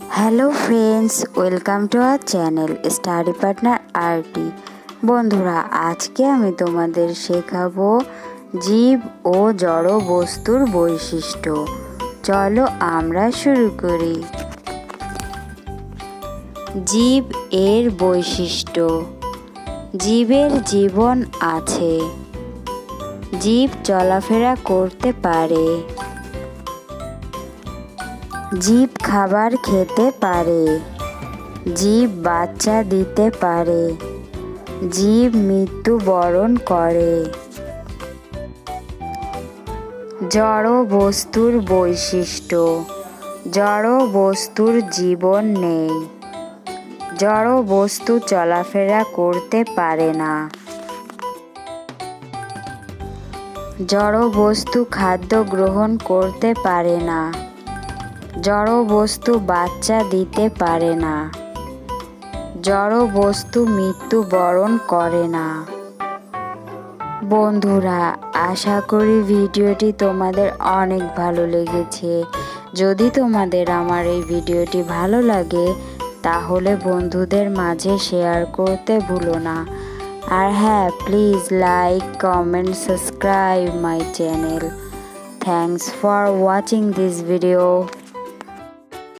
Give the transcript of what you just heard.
Hello friends, welcome to our channel study partner RT. বন্ধুরা, আজকে আমি তোমাদের শেখাবো জীব ও জড় বস্তুর বৈশিষ্ট্য। চলো আমরা শুরু করি। জীব এর বৈশিষ্ট্য। জীবের জীবন আছে। জীব চলাফেরা করতে পারে। জীব খাবার খেতে পারে। জীব বাচ্চা দিতে পারে। জীব মৃত্যুবরণ করে। জড় বস্তুর বৈশিষ্ট্য। জড় বস্তুর জীবন নেই। জড় বস্তু চলাফেরা করতে পারে না। জড় বস্তু খাদ্য গ্রহণ করতে পারে না। জড় বস্তু বাচ্চা দিতে পারে না। জড় বস্তু মৃত্যুবরণ করে না। বন্ধুরা, আশা করি ভিডিওটি তোমাদের অনেক ভালো লেগেছে। যদি তোমাদের আমার এই ভিডিওটি ভালো লাগে তাহলে বন্ধুদের মাঝে শেয়ার করতে ভুলো না। আর হ্যাঁ, please like, comment, subscribe my channel. Thanks for watching this video.